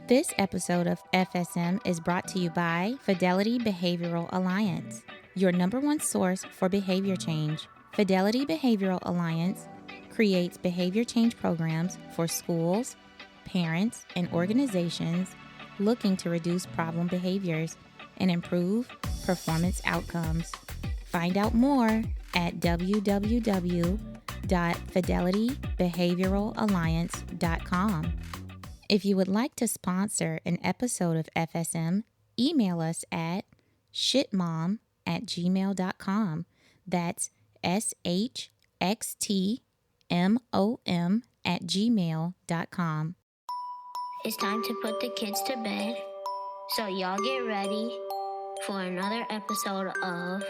This episode of FSM is brought to you by Fidelity Behavioral Alliance, your number one source for behavior change. Fidelity Behavioral Alliance creates behavior change programs for schools, parents, and organizations looking to reduce problem behaviors and improve performance outcomes. Find out more at www.fidelitybehavioralalliance.com. If you would like to sponsor an episode of FSM, email us at shitmom@gmail.com. That's shxtmom@gmail.com. It's time to put the kids to bed, so y'all get ready for another episode of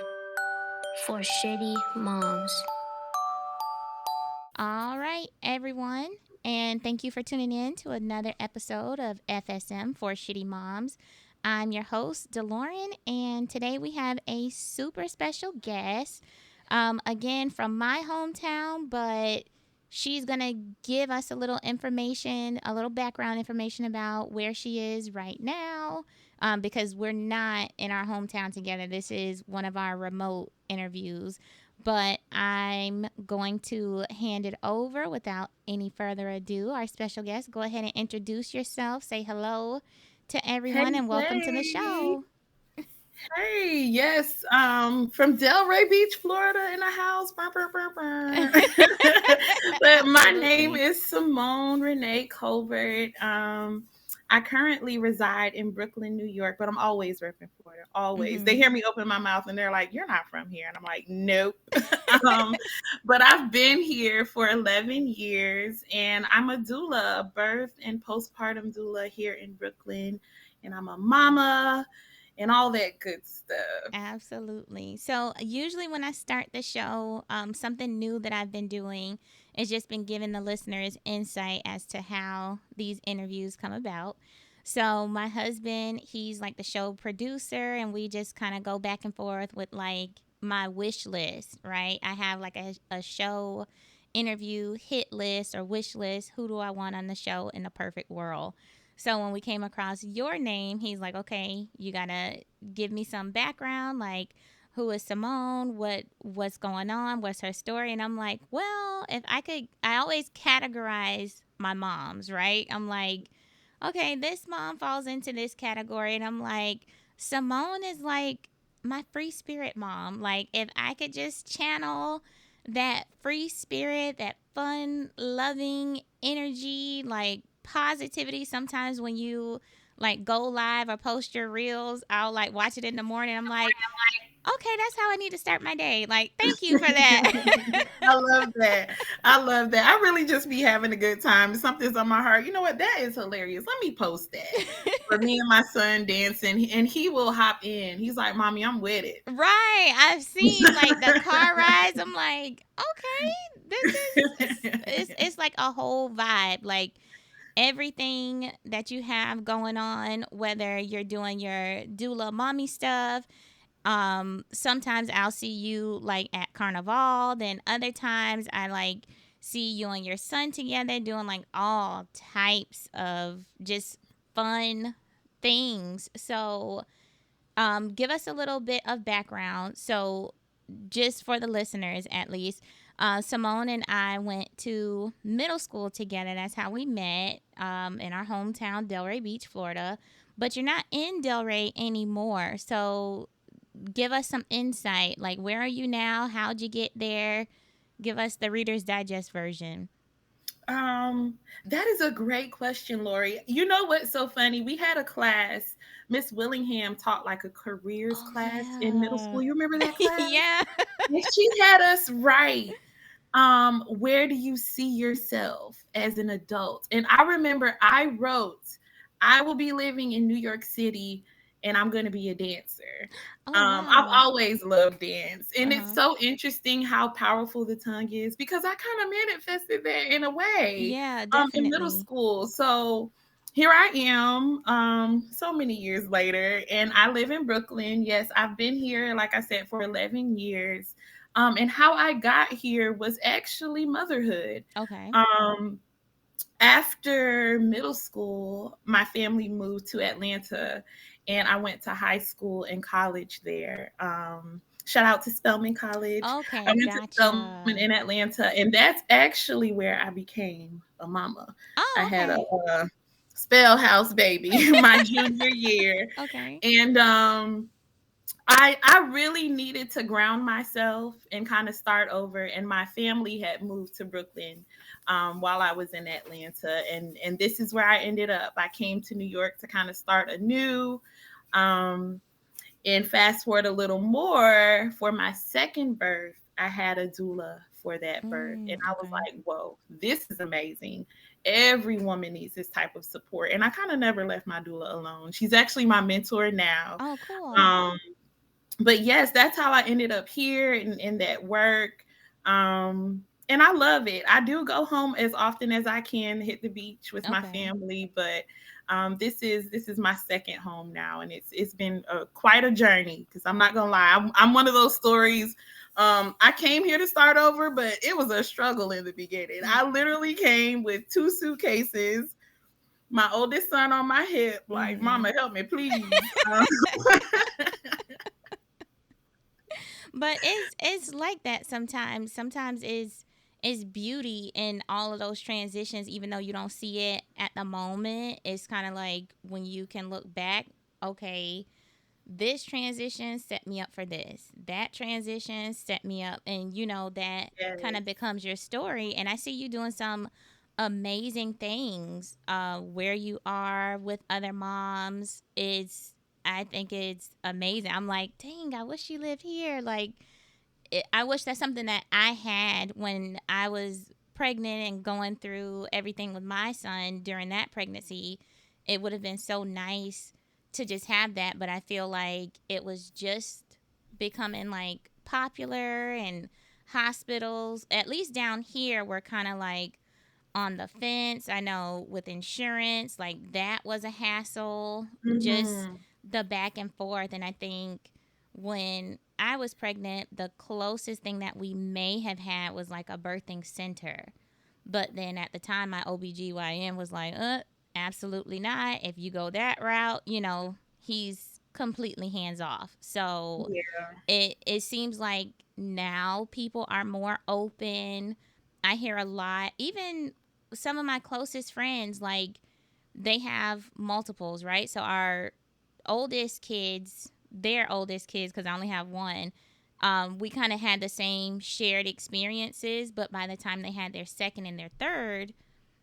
For Shitty Moms. All right, everyone, and thank you for tuning in to another episode of FSM for Shitty Moms. I'm your host, DeLorean, and today we have a super special guest, again from my hometown, but she's going to give us a little information, a little background information about where she is right now, because we're not in our hometown together. This is one of our remote interviews. But I'm going to hand it over without any further ado. Our special guest, go ahead and introduce yourself. Say hello to everyone and welcome to the show. Hey, yes, from Delray Beach, Florida, in the house. But my name is Simone Renee Colbert. I currently reside in Brooklyn, New York, but I'm always repping Florida. Always. They hear me open my mouth and they're like, "You're not from here," and I'm like, "Nope." But I've been here for 11 years, and I'm a doula, a birth and postpartum doula here in Brooklyn, and I'm a mama and all that good stuff. Absolutely. So usually when I start the show, something new that I've been doing is just been giving the listeners insight as to how these interviews come about. So my husband, he's like the show producer, and we just kind of go back and forth with like my wish list, right? I have like a show interview hit list or wish list. Who do I want on the show in the perfect world? So when we came across your name, he's like, okay, you gotta give me some background, like who is Simone, what's going on, what's her story, and I'm like, well, if I could, I always categorize my moms, right? I'm like, okay, this mom falls into this category, and I'm like, Simone is like my free spirit mom. Like if I could just channel that free spirit, that fun, loving energy, like positivity. Sometimes when you like go live or post your reels, I'll like watch it in the morning. I'm like, okay, that's how I need to start my day. Like, thank you for that. I love that. I love that. I really just be having a good time. If something's on my heart, you know what? That is hilarious. Let me post that. For me and my son dancing, and he will hop in. He's like, "Mommy, I'm with it." Right. I've seen like the car rides. I'm like, okay, this is it's like a whole vibe. Like everything that you have going on, whether you're doing your doula mommy stuff. Sometimes I'll see you like at Carnival. Then other times I like see you and your son together doing like all types of just fun things. So, give us a little bit of background. So, just for the listeners at least, Simone and I went to middle school together. That's how we met in our hometown, Delray Beach, Florida. But you're not in Delray anymore. So, give us some insight. Like, where are you now? How'd you get there? Give us the Reader's Digest version. That is a great question, Lori. You know what's so funny? We had a class. Miss Willingham taught like a careers class in middle school. You remember that class? Yeah. And she had us write, where do you see yourself as an adult? And I remember I wrote, I will be living in New York City and I'm going to be a dancer. Oh, I've wow. always loved dance. And it's Uh-huh. so interesting how powerful the tongue is because I kind of manifested that in a way Yeah, in middle definitely. school. So here I am, so many years later, and I live in Brooklyn. Yes, I've been here, like I said, for 11 years. And how I got here was actually motherhood. Okay. Um, After middle school, my family moved to Atlanta, and I went to high school and college there. Shout out to Spelman College. I Okay, went to Spelman in gotcha. Atlanta, and that's actually where I became a mama. I Oh, had okay. a spell house baby my junior year, Okay. and I really needed to ground myself and kind of start over. And my family had moved to Brooklyn while I was in Atlanta, and this is where I ended up. I came to New York to kind of start anew. Um, and fast forward a little more, for my second birth, I had a doula for that birth, and I was Okay. like, "Whoa, this is amazing! Every woman needs this type of support." And I kind of never left my doula alone. She's actually my mentor now. Oh, cool. Um, but yes, that's how I ended up here in that work. And I love it. I do go home as often as I can, hit the beach with my Okay. family, but this is my second home now, and it's been quite a journey. Because I'm not gonna lie, I'm one of those stories. I came here to start over, but it was a struggle in the beginning. I literally came with 2 suitcases, my oldest son on my hip, like, Mm-hmm. "Mama, help me, please." But it's like that sometimes. Sometimes is beauty in all of those transitions, even though you don't see it at the moment. It's kind of like when you can look back, okay, this transition set me up for this. That transition set me up. And, that kind Yes. of becomes your story. And I see you doing some amazing things where you are with other moms. I think it's amazing. I'm like, dang, I wish you lived here. Like, I wish that's something that I had when I was pregnant and going through everything with my son during that pregnancy. It would have been so nice to just have that, but I feel like it was just becoming like popular, and hospitals, at least down here, were kind of like on the fence. I know with insurance, like that was a hassle, just Mhm. the back and forth. And I think when I was pregnant, the closest thing that we may have had was like a birthing center. But then at the time, my OBGYN was like, absolutely not. If you go that route, he's completely hands off. So Yeah. it seems like now people are more open. I hear a lot, even some of my closest friends, like they have multiples, right? So our oldest kids, their oldest kids, because I only have one, we kind of had the same shared experiences, but by the time they had their second and their third,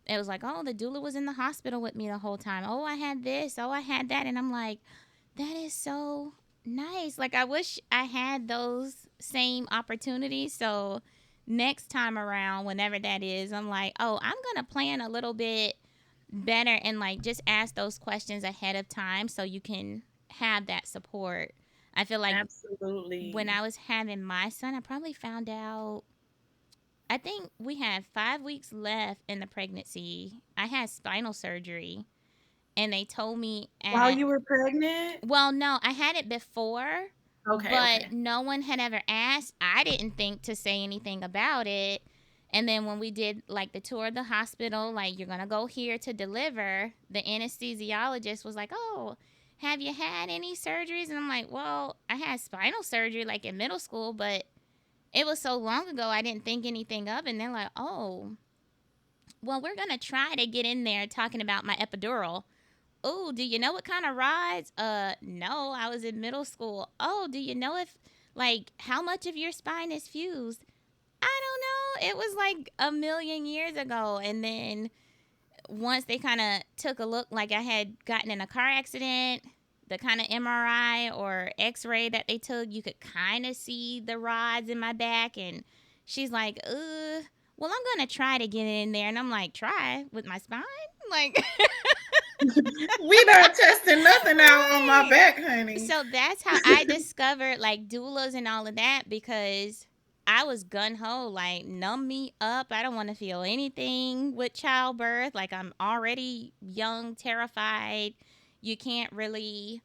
it was like, oh, the doula was in the hospital with me the whole time. Oh, I had this. Oh, I had that. And I'm like, that is so nice. Like, I wish I had those same opportunities. So, next time around, whenever that is, I'm like, oh, I'm going to plan a little bit better and like just ask those questions ahead of time so you can have that support. I feel like when Absolutely. I was having my son, I probably found out, I think we had 5 weeks left in the pregnancy. I had spinal surgery, and they told me While at, you were pregnant? well, no, I had it before, Okay, but okay. no one had ever asked. I didn't think to say anything about it. And then when we did like the tour of the hospital, like, you're going to go here to deliver, the anesthesiologist was like, oh, have you had any surgeries? And I'm like, well, I had spinal surgery like in middle school, but it was so long ago I didn't think anything of it. And they're like, oh, well, we're going to try to get in there talking about my epidural. Oh, do you know what kind of rides? No, I was in middle school. Oh, do you know if, like, how much of your spine is fused? I don't know. It was like a million years ago. And then once they kind of took a look, like I had gotten in a car accident, the kind of MRI or x ray that they took, you could kind of see the rods in my back. And she's like, well, I'm going to try to get in there. And I'm like, try with my spine? Like, We not testing nothing out on my right. back, honey. So that's how I discovered like doulas and all of that, because I was gun ho, like, numb me up. I don't want to feel anything with childbirth. Like, I'm already young, terrified. You can't really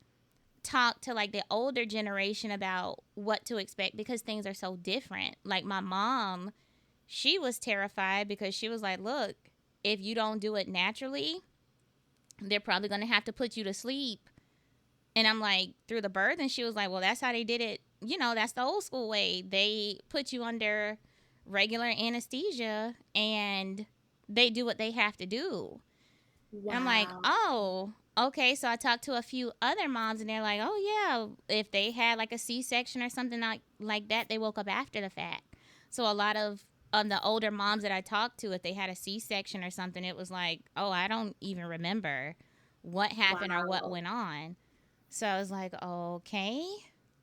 talk to like the older generation about what to expect because things are so different. Like, my mom, she was terrified because she was like, look, if you don't do it naturally, they're probably going to have to put you to sleep. And I'm like, through the birth? And she was like, well, that's how they did it. That's the old school way. They put you under regular anesthesia and they do what they have to do. And I'm like, Wow. oh, okay. So I talked to a few other moms and they're like, oh, yeah, if they had like a C-section or something like that, they woke up after the fact. So a lot of the older moms that I talked to, if they had a C-section or something, it was like, oh, I don't even remember what happened or what Wow. went on. So I was like, okay,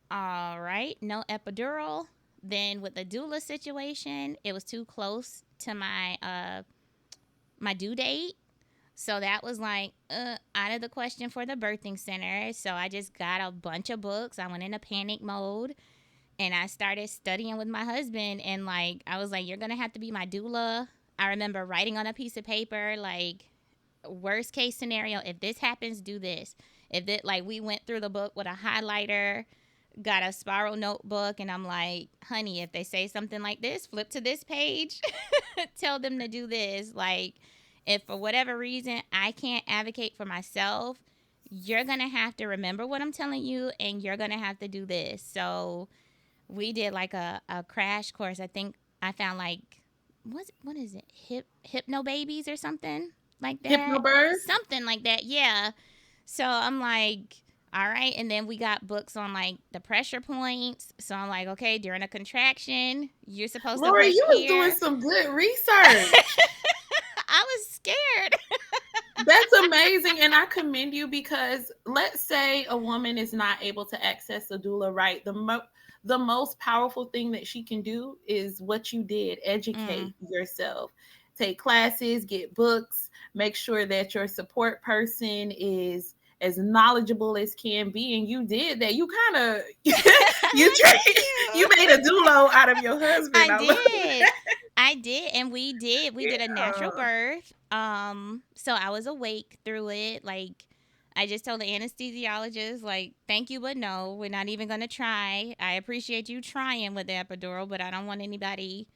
all right, no epidural. Then with the doula situation, it was too close to my due date. So that was like out of the question for the birthing center. So I just got a bunch of books. I went into panic mode and I started studying with my husband. And like, I was like, you're going to have to be my doula. I remember writing on a piece of paper, like, worst case scenario, if this happens, do this. If it, like, we went through the book with a highlighter, got a spiral notebook, and I'm like, honey, if they say something like this, flip to this page, tell them to do this. Like, if for whatever reason I can't advocate for myself, you're gonna have to remember what I'm telling you, and you're gonna have to do this. So we did like a crash course. I think I found like what is it? Hypno babies or something like that. Hypnobirth. Something like that. Yeah. So I'm like, all right, and then we got books on like the pressure points. So I'm like, okay, during a contraction, you're supposed to Lori, push you was doing here. some good research. I was scared. That's amazing. And I commend you because let's say a woman is not able to access a doula, right? The most powerful thing that she can do is what you did, Mm. educate yourself. Take classes, get books, make sure that your support person is as knowledgeable as can be. And you did that. You kind of Thank you you. made a doulo out of your husband. I I love did. that. I did, and we did a natural Yeah. birth. So I was awake through it. Like, I just told the anesthesiologist, like, thank you, but no, we're not even gonna try. I appreciate you trying with the epidural, but I don't want anybody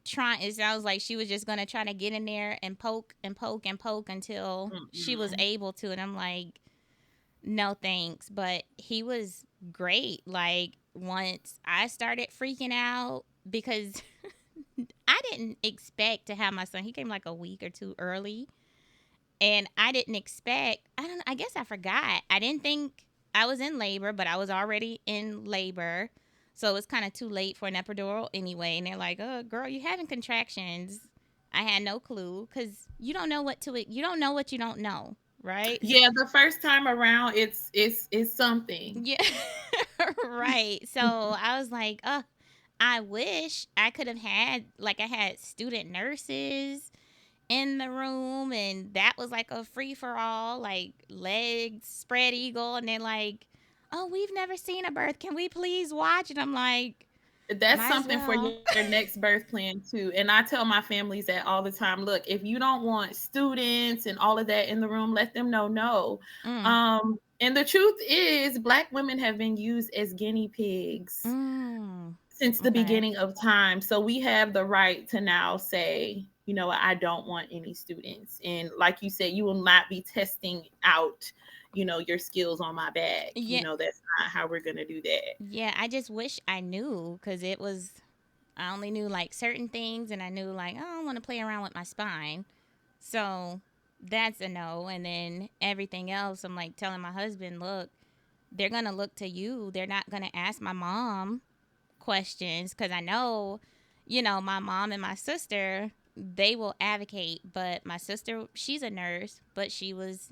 trying. It sounds like she was just gonna try to get in there and poke and poke and poke until she was Mm-mm. able to. And I'm like, no thanks. But he was great. Like, once I started freaking out because I didn't expect to have my son. He came like a week or two early. And I didn't expect, I guess I forgot. I didn't think I was in labor, but I was already in labor. So it was kind of too late for an epidural anyway. And they're like, oh, girl, you having contractions. I had no clue because you don't know what you don't know, right? Yeah, the first time around, it's something. Yeah. Right. So I was like, I wish I could have had, like, I had student nurses in the room, and that was like a free for all, like legs spread eagle, and then like, oh, we've never seen a birth. Can we please watch? And I'm like, That's might as something for well. your next birth plan too. And I tell my families that all the time. Look, if you don't want students and all of that in the room, let them know no. Mm, And the truth is, Black women have been used as guinea pigs mm. since the Okay. beginning of time. So we have the right to now say, you know, I don't want any students. And like you said, you will not be testing out, you know, your skills on my back. You Yeah. know, that's not how we're going to do that. Yeah. I just wish I knew, because I only knew like certain things, and I knew like, oh, I don't want to play around with my spine. So that's a no. And then everything else, I'm like telling my husband, look, they're going to look to you. They're not going to ask my mom questions, because I know, my mom and my sister, they will advocate. But my sister, she's a nurse, but she was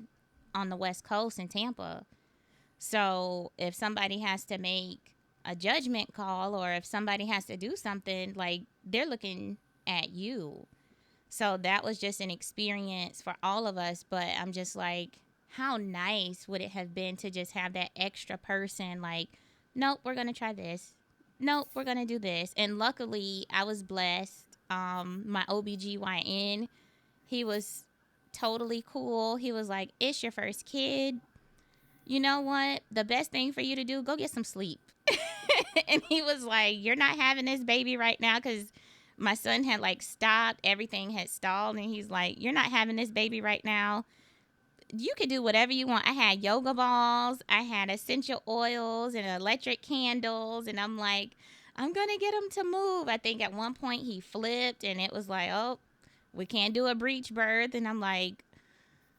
on the West Coast in Tampa. So if somebody has to make a judgment call, or if somebody has to do something, like, they're looking at you. So that was just an experience for all of us. But I'm just like, how nice would it have been to just have that extra person, like, nope, we're going to try this. Nope, we're going to do this. And luckily, I was blessed. My OBGYN, he was totally cool. He was like, it's your first kid. You know what? The best thing for you to do, go get some sleep. And he was like, you're not having this baby right now because My son had like stopped, everything had stalled, and he's like, "You're not having this baby right now. You could do whatever you want." I had yoga balls, I had essential oils and electric candles, and I'm like, I'm gonna get him to move. I think at one point he flipped, and it was like, oh, we can't do a breech birth, and I'm like,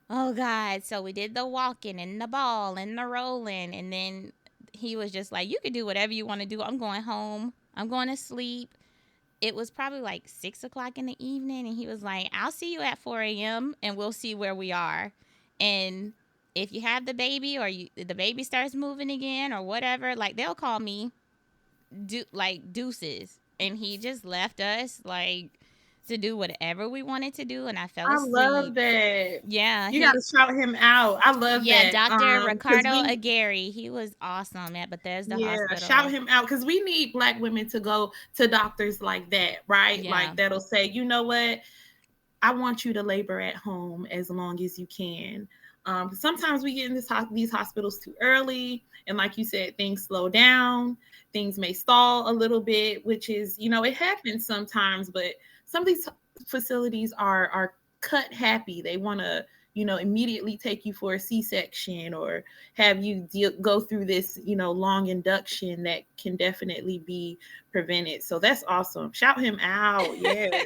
oh God. So we did the walking and the ball and the rolling, and then he was just like, you could do whatever you want to do. I'm going home. I'm going to sleep. It was probably like 6 o'clock in the evening, and he was like, I'll see you at 4 a.m. and we'll see where we are. And if you have the baby, or the baby starts moving again or whatever, like they'll call me like deuces. And he just left us like to do whatever we wanted to do, and I fell I love asleep. that. Yeah, You got to shout him out. I love yeah, that. Dr. Because Ricardo we, Aguirre, he was awesome at Bethesda yeah, shout Hospital. him out because we need Black women to go to doctors like that, right? Yeah. Like that'll say, you know what, I want you to labor at home as long as you can. Sometimes we get in these hospitals too early, and like you said, things slow down. Things may stall a little bit, which is, it happens sometimes. But some of these facilities are cut happy. They want to, immediately take you for a C-section or have you go through this, long induction that can definitely be prevented. So that's awesome. Shout him out. Yeah.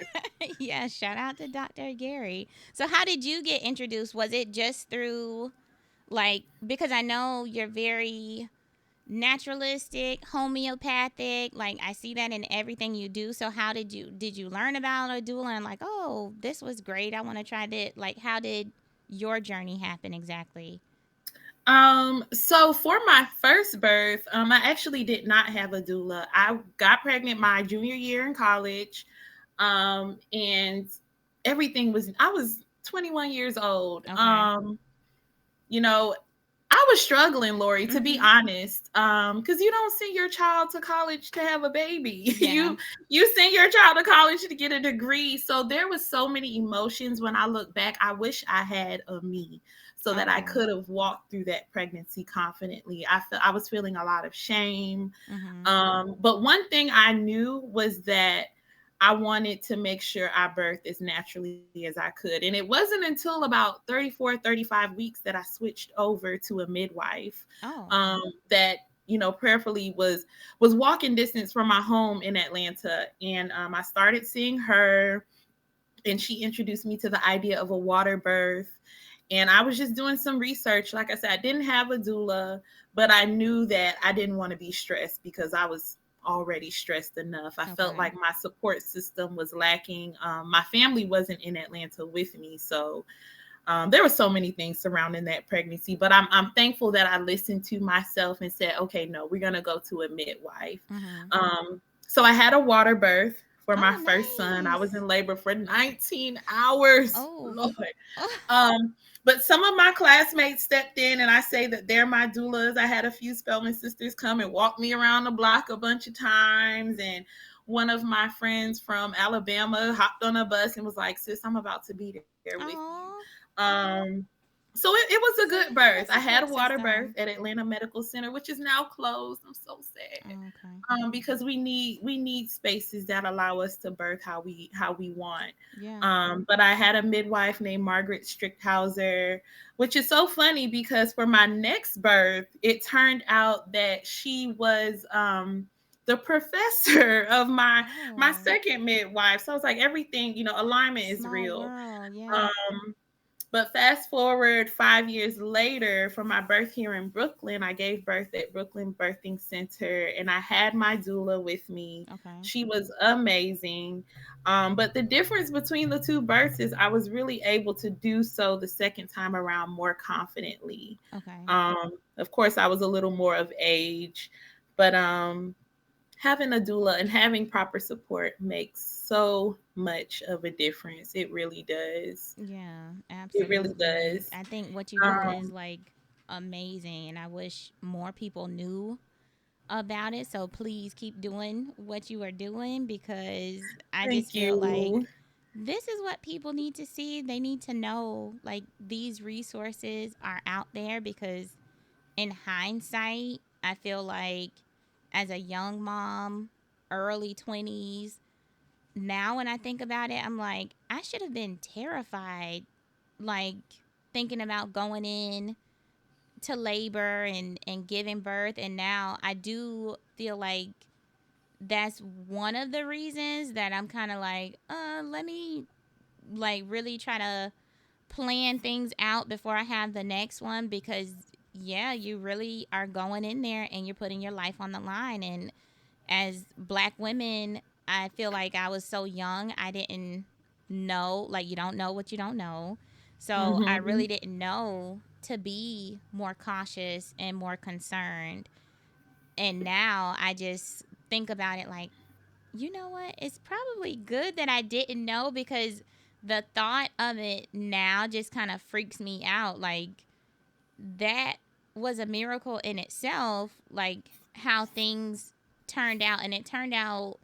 Yeah, shout out to Dr. Gary. So how did you get introduced? Was it just through like, because I know you're very naturalistic, homeopathic, like I see that in everything you do. So how did you learn about a doula and like, oh, this was great, I want to try that? Like, how did your journey happen exactly? So for my first birth, I actually did not have a doula. I got pregnant my junior year in college. And I was 21 years old. Okay. You know, I was struggling, Lori, to be Mm-hmm. honest, because you don't send your child to college to have a baby. Yeah. You send your child to college to get a degree. So there was so many emotions when I look back. I wish I had a me so that I Okay. could have walked through that pregnancy confidently. I was feeling a lot of shame. Mm-hmm. But one thing I knew was that I wanted to make sure I birthed as naturally as I could. And it wasn't until about 34, 35 weeks that I switched over to a midwife, Oh. that, prayerfully was walking distance from my home in Atlanta. And I started seeing her, and she introduced me to the idea of a water birth. And I was just doing some research. Like I said, I didn't have a doula, but I knew that I didn't want to be stressed because I was already stressed enough. I felt Okay. like my support system was lacking. My family wasn't in Atlanta with me. So there were so many things surrounding that pregnancy, but I'm thankful that I listened to myself and said, okay, no, we're going to go to a midwife. Mm-hmm. So I had a water birth for my Oh, first son. I was nice. in labor for 19 hours. Oh. Lord. Oh. But some of my classmates stepped in, and I say that they're my doulas. I had a few Spelman sisters come and walk me around the block a bunch of times. And one of my friends from Alabama hopped on a bus and was like, sis, I'm about to be there with you. Oh. So it was a So good you had birth. a I had a support water birth system. at Atlanta Medical Center, which is now closed. I'm so sad. Oh, okay. Because we need spaces that allow us to birth how we want. Yeah. But I had a midwife named Margaret Strickhauser, which is so funny because for my next birth, it turned out that she was the professor of my Oh. second midwife. So I was like, everything, alignment is Small real. world. Yeah. Um, but fast forward 5 years later, from my birth here in Brooklyn, I gave birth at Brooklyn Birthing Center, and I had my doula with me. Okay. She was amazing. But the difference between the two births is I was really able to do so the second time around more confidently. Okay. Of course, I was a little more of age, but having a doula and having proper support makes so much of a difference. It really does. Yeah, It really absolutely. does. I think what you're doing is Um, like amazing, and I wish more people knew about it. So please keep doing what you are doing, because I just Thank feel like you. this is what people need to see. They need to know like these resources are out there, because in hindsight, I feel like as a young mom, early 20s, now when I think about it, I'm like, I should have been terrified, like thinking about going in to labor and giving birth. And now I do feel like that's one of the reasons that I'm kind of like, let me like really try to plan things out before I have the next one, because yeah, you really are going in there and you're putting your life on the line. And as black women, I feel like I was so young, I didn't know, like you don't know what you don't know. So I Mm-hmm. really didn't know to be more cautious and more concerned. And now I just think about it like, you know what? It's probably good that I didn't know, because the thought of it now just kind of freaks me out. Like, that was a miracle in itself, like how things turned out. And it turned out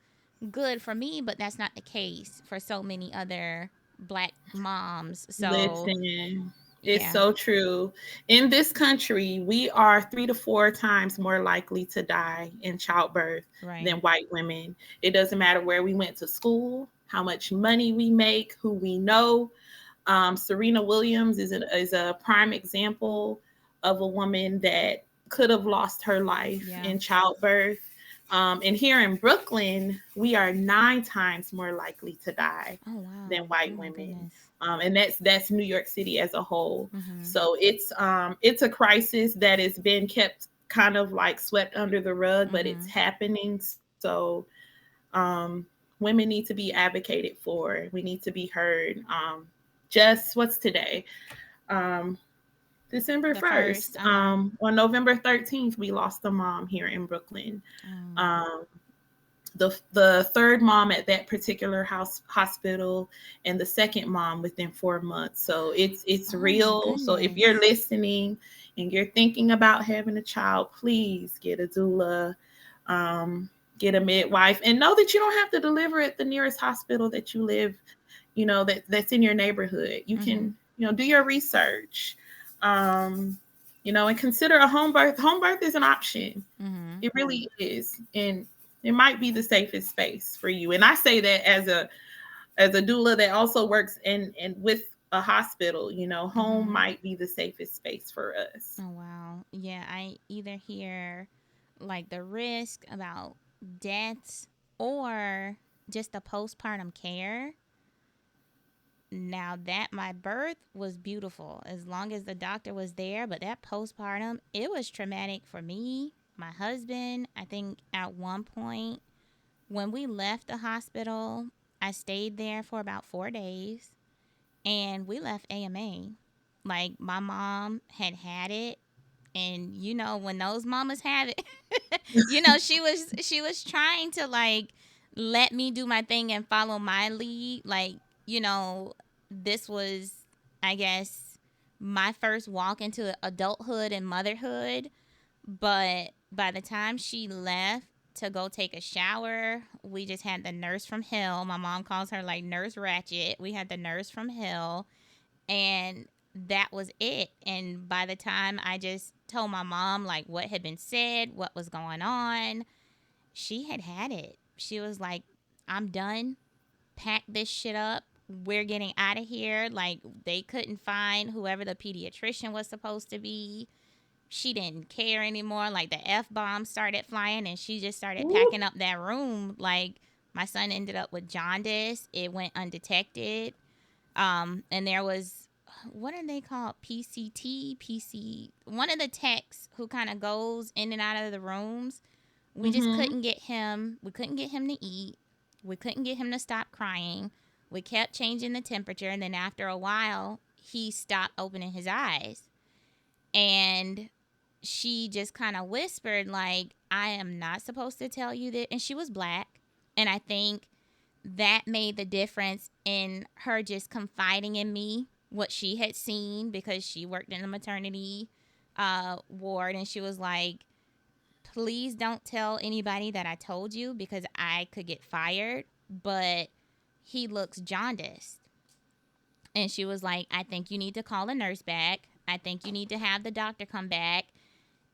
good for me, but that's not the case for so many other black moms. So, Listen, it's yeah, so true. In this country, we are 3 to 4 times more likely to die in childbirth right. than white women. It doesn't matter where we went to school, how much money we make, who we know. Serena Williams is a prime example of a woman that could have lost her life Yeah. in childbirth. And here in Brooklyn, we are 9 times more likely to die Oh, than wow. Oh, white my women. goodness. And that's New York City as a whole. Mm-hmm. So it's a crisis that has been kept kind of like swept under the rug, but it's Mm-hmm. happening. So um, women need to be advocated for. We need to be heard. Just what's today? Um, December The first, 1st. On November 13th, we lost a mom here in Brooklyn. oh, Um, the third mom at that particular hospital, and the second mom within 4 months. So it's oh my real. So if you're goodness. listening and you're thinking about having a child, please get a doula, um, get a midwife, and know that you don't have to deliver at the nearest hospital that you live, that's in your neighborhood. You Mm-hmm. can, do your research, um, and consider a home birth. Home birth is an option. Mm-hmm. It really is. And it might be the safest space for you. And I say that as a doula that also works in with a hospital. Home Mm-hmm. might be the safest space for us. Oh, wow. Yeah, I either hear like the risk about deaths or just the postpartum care. Now, that my birth was beautiful as long as the doctor was there, but that postpartum, it was traumatic for me, my husband. I think at one point when we left the hospital, I stayed there for about 4 days and we left AMA. Like, my mom had it, and when those mamas have it, she was trying to like let me do my thing and follow my lead. Like, you know this was, I guess, my first walk into adulthood and motherhood. But by the time she left to go take a shower, we just had the nurse from hell. My mom calls her like Nurse Ratchet. We had the nurse from hell, and that was it. And by the time I just told my mom like what had been said, what was going on, she had it. She was like, I'm done. Pack this shit up. We're getting out of here. Like, they couldn't find whoever the pediatrician was supposed to be. She didn't care anymore. Like, the F bomb started flying and she just started Ooh. packing up that room. Like, my son ended up with jaundice. It went undetected. And there was, what are they called? PCT, PC. One of the techs who kind of goes in and out of the rooms. We just Mm-hmm. couldn't get him. We couldn't get him to eat. We couldn't get him to stop crying. We kept changing the temperature, and then after a while, he stopped opening his eyes. And she just kind of whispered, like, I am not supposed to tell you that. And she was black. And I think that made the difference in her just confiding in me what she had seen, because she worked in the maternity ward. And she was like, please don't tell anybody that I told you, because I could get fired. But he looks jaundiced. And she was like, I think you need to call a nurse back. I think you need to have the doctor come back.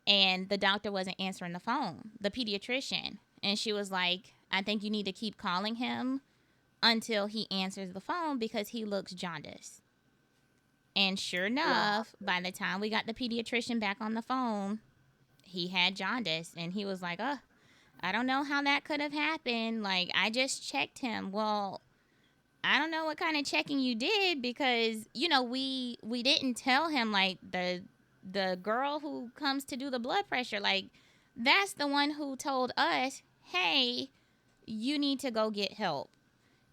And the doctor wasn't answering the phone, the pediatrician. And she was like, I think you need to keep calling him until he answers the phone because he looks jaundiced. And sure Wow. enough, by the time we got the pediatrician back on the phone, he had jaundice. And he was like, oh, I don't know how that could have happened. Like, I just checked him. Well, I don't know what kind of checking you did because, we didn't tell him, like, the girl who comes to do the blood pressure, like, that's the one who told us, hey, you need to go get help.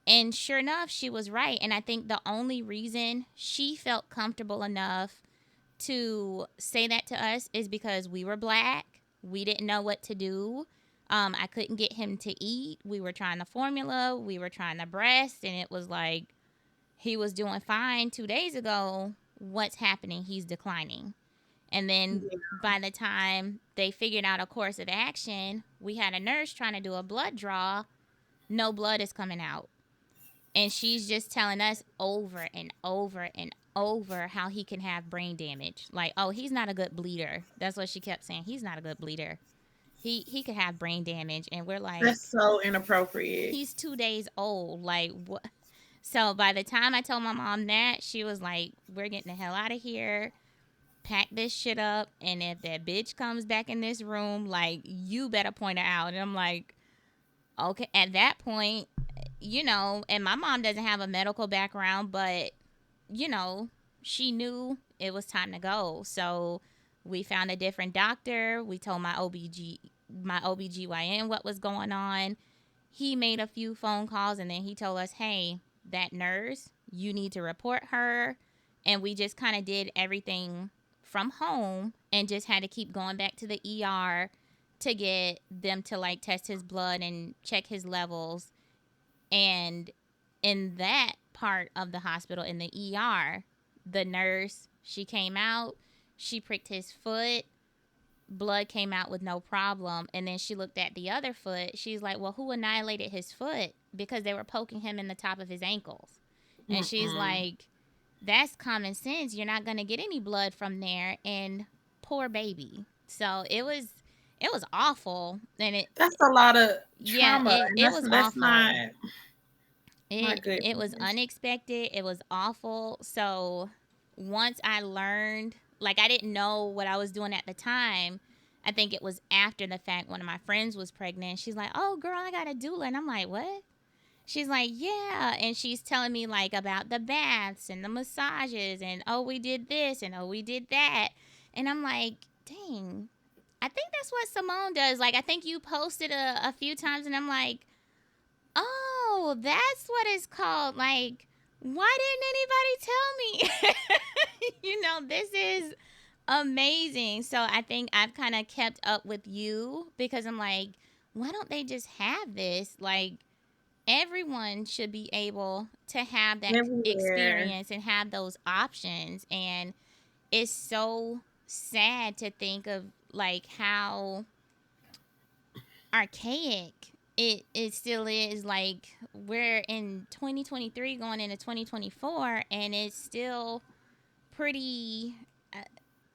And sure enough, she was right. And I think the only reason she felt comfortable enough to say that to us is because we were black. We didn't know what to do. I couldn't get him to eat. We were trying the formula. We were trying the breast. And it was like, he was doing fine 2 days ago. What's happening? He's declining. And then Yeah. by the time they figured out a course of action, we had a nurse trying to do a blood draw. No blood is coming out. And she's just telling us over and over and over how he can have brain damage. Like, oh, he's not a good bleeder. That's what she kept saying. He's not a good bleeder. He could have brain damage. And we're That's like, so inappropriate. he's 2 days old. Like, what? So by the time I told my mom that, she was like, we're getting the hell out of here. Pack this shit up. And if that bitch comes back in this room, like, you better point her out. And I'm like, okay. At that point, and my mom doesn't have a medical background, but, you know, she knew it was time to go. So we found a different doctor. We told my OBGYN what was going on. He made a few phone calls and then he told us, hey, that nurse, you need to report her. And we just kind of did everything from home and just had to keep going back to the ER to get them to like test his blood and check his levels. And in that part of the hospital, in the ER, the nurse, she came out, she pricked his foot, blood came out with no problem. And then she looked at the other foot. She's like, well, who annihilated his foot? Because they were poking him in the top of his ankles. And she's Mm-mm. like, that's common sense. You're not going to get any blood from there. And poor baby. So it was awful. And That's a lot of yeah, trauma, it, and it that's was that's not awful. my It was goodness. unexpected. It was awful. So once I learned, like, I didn't know what I was doing at the time. I think it was after the fact. One of my friends was pregnant. She's like, "Oh, girl, I got a doula," and I'm like, "What?" She's like, "Yeah," and she's telling me like about the baths and the massages and, oh, we did this and, oh, we did that, and I'm like, dang. I think that's what Simone does. Like, I think you posted a few times, and I'm like, oh, that's what it's called. Like, why didn't anybody tell me? This is amazing. So I think I've kind of kept up with you because I'm like, why don't they just have this? Like, everyone should be able to have that Everywhere. experience and have those options. And it's so sad to think of like how archaic it still is. Like, we're in 2023 going into 2024 and it's still pretty uh,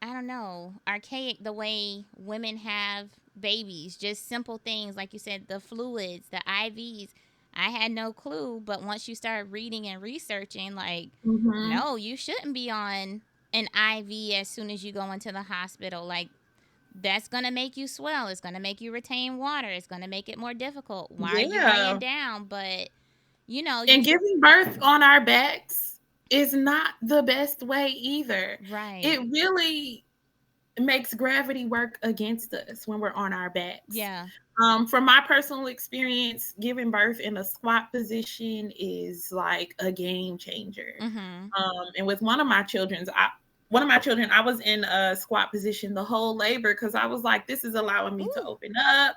I don't know, archaic the way women have babies. Just simple things like you said, the fluids, the IVs. I had no clue, but once you start reading and researching, like, Mm-hmm. no, you shouldn't be on an IV as soon as you go into the hospital. Like, that's going to make you swell. It's going to make you retain water. It's going to make it more difficult. Why are you laying Yeah. down? But, you. And giving birth on our backs is not the best way either. Right. It really makes gravity work against us when we're on our backs. Yeah. From my personal experience, giving birth in a squat position is like a game changer. Mm-hmm. And with one of my children, I was in a squat position the whole labor because I was like, this is allowing me to Ooh. open up.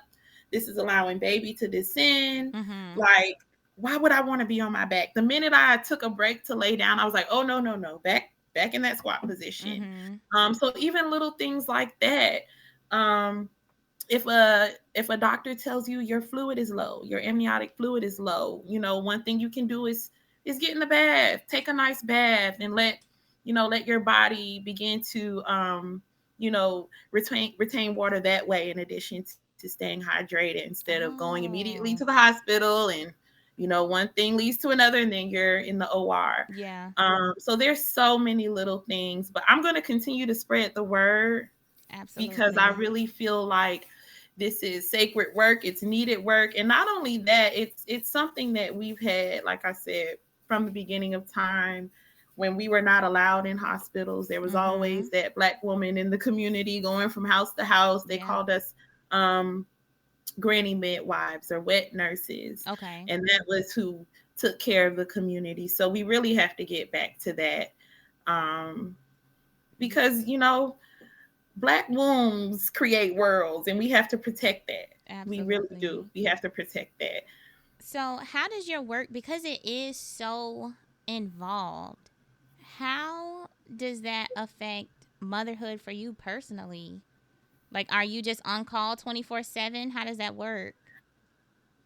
This is allowing baby to descend. Mm-hmm. Like, why would I want to be on my back? The minute I took a break to lay down, I was like, oh no, no, no, back in that squat position. Mm-hmm. So even little things like that. Um, if a doctor tells you your fluid is low, your amniotic fluid is low, one thing you can do is get in the bath, take a nice bath, and let your body begin to retain water that way. In addition to staying hydrated, instead of going immediately to Oh. the hospital and one thing leads to another, and then you're in the OR. Yeah, So there's so many little things, but I'm going to continue to spread the word because I absolutely. really feel like this is sacred work. It's needed work. And not only that, it's something that we've had, like I said, from the beginning of time. When we were not allowed in hospitals, there was always Mhm. that Black woman in the community going from house to house. They Yeah. called us um, granny midwives or wet nurses. Okay. And that was who took care of the community. So we really have to get back to that. Um, because, Black wombs create worlds, and we have to protect that. We really do. Absolutely. We have to protect that. So, how does your work, because it is so involved, how does that affect motherhood for you personally? Like, are you just on call 24/7? How does that work?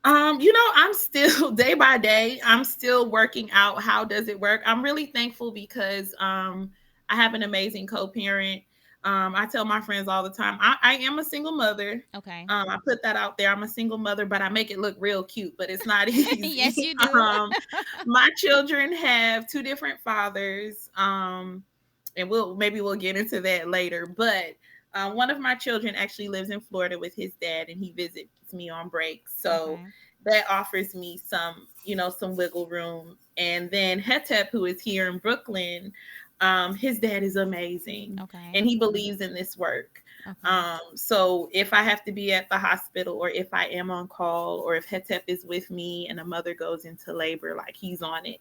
I'm still day by day, I'm still working out how does it work. I'm really thankful because I have an amazing co-parent. I tell my friends all the time, I am a single mother. Okay. I put that out there. I'm a single mother, but I make it look real cute, but it's not easy. Yes, you do. My children have two different fathers. And we'll get into that later. But one of my children actually lives in Florida with his dad, and he visits me on breaks. So Okay. that offers me some wiggle room. And then Hetep, who is here in Brooklyn, his dad is amazing, Okay. and he believes in this work. Okay. So if I have to be at the hospital, or if I am on call, or if Hetep is with me and a mother goes into labor, like he's on it,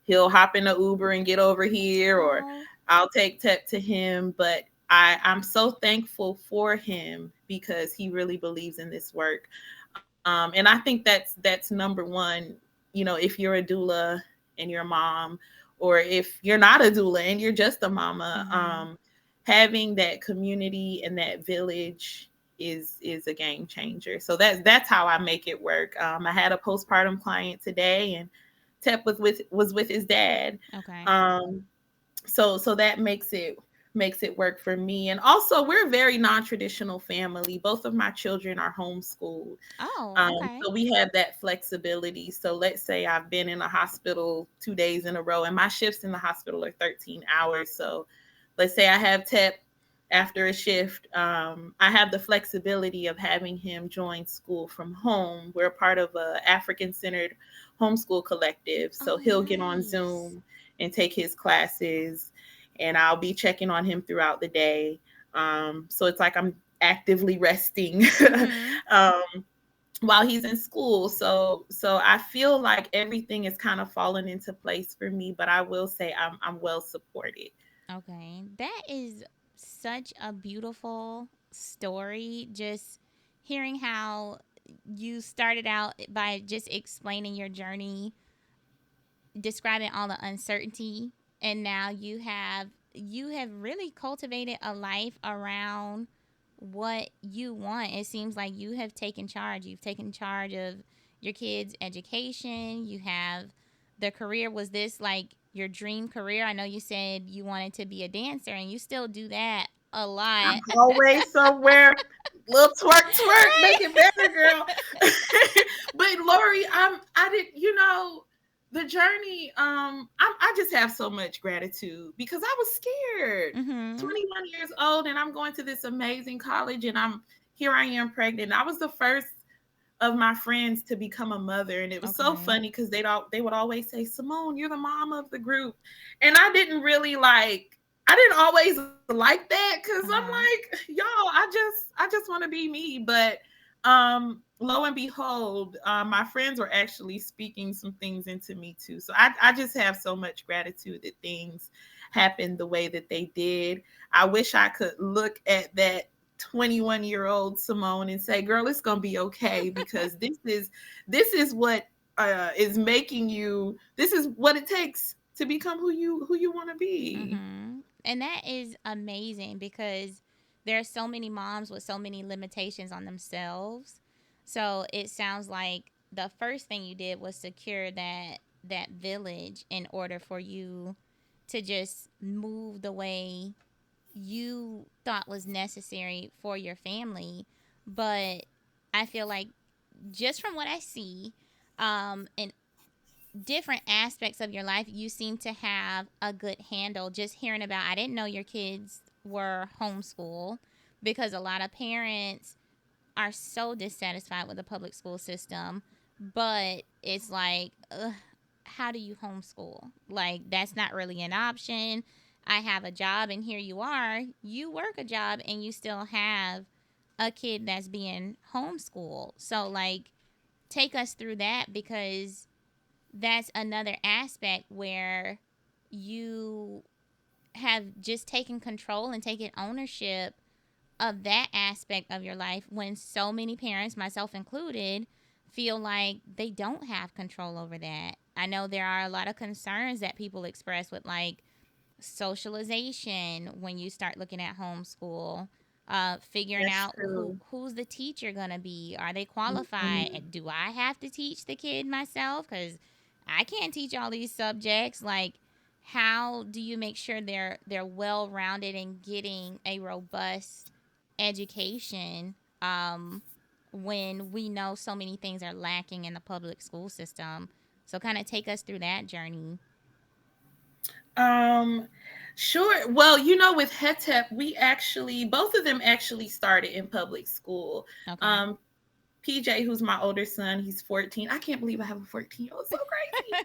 he'll hop in the Uber and get over here, or Oh. I'll take Tep to him. But I'm so thankful for him because he really believes in this work. And I think that's number one. If you're a doula and you're a mom, or if you're not a doula and you're just a mama, Mhm. having that community and that village is a game changer. So that's how I make it work. I had a postpartum client today, and Tep was with his dad. Okay. Um, so that makes it work for me. And also, we're a very non-traditional family. Both of my children are homeschooled. Oh, okay. So we have that flexibility. So let's say I've been in a hospital 2 days in a row, and my shifts in the hospital are 13 hours. So let's say I have TEP after a shift. I have the flexibility of having him join school from home. We're part of a African centered homeschool collective. So Oh, he'll get on nice. Zoom and take his classes, and I'll be checking on him throughout the day. So it's like I'm actively resting. Mhm. um, while he's in school. So I feel like everything is kind of falling into place for me, but I will say I'm well supported. Okay. That is such a beautiful story. Just hearing how you started out by just explaining your journey, describing all the uncertainty, and now you have really cultivated a life around what you want. It seems like you have taken charge. You've taken charge of your kids' education. You have the career. Was this like your dream career? I know you said you wanted to be a dancer, and you still do that a I'm lot. always somewhere. Little twerk, twerk, make it better, girl. But Lori, I did, the journey. I just have so much gratitude because I was scared. Mhm. 21 years old, and I'm going to this amazing college, and here I am pregnant. I was the first of my friends to become a mother, and it was so Okay. funny because they would always say, Simone, you're the mom of the group. And I didn't always like that, because I'm Uh huh. like, y'all, I just want to be me. But lo and behold, my friends were actually speaking some things into me too. So I just have so much gratitude that things happened the way that they did. I wish I could look at that 21-year-old Simone and say, "Girl, it's gonna be okay," because this is what is making you. This is what it takes to become who you want to be. Mm-hmm. And that is amazing because there are so many moms with so many limitations on themselves. So it sounds like the first thing you did was secure that village in order for you to just move the way you thought was necessary for your family. But I feel like just from what I see, and different aspects of your life you seem to have a good handle. Just hearing about, I didn't know your kids were homeschooled, because a lot of parents are so dissatisfied with the public school system, but it's like, ugh, how do you homeschool? Like, that's not really an option. I have a job, and here you are. You work a job, and you still have a kid that's being homeschooled. So, like, take us through that, because that's another aspect where you have just taken control and taken ownership of that aspect of your life, when so many parents, myself included, feel like they don't have control over that. I know there are a lot of concerns that people express with, like, socialization when you start looking at homeschool, figuring That's out true. who's the teacher gonna be. Are they Mhm. qualified? Do I have to teach the kid myself? Because I can't teach all these subjects. Like, how do you make sure they're well rounded and getting a robust education, when we know so many things are lacking in the public school system? So, kind of take us through that journey. Um, sure. Well, you know, with HETEP, we actually both of them actually started in public school. Okay. Um, PJ, who's my older son, he's 14. I can't believe I have a 14-year-old. So crazy.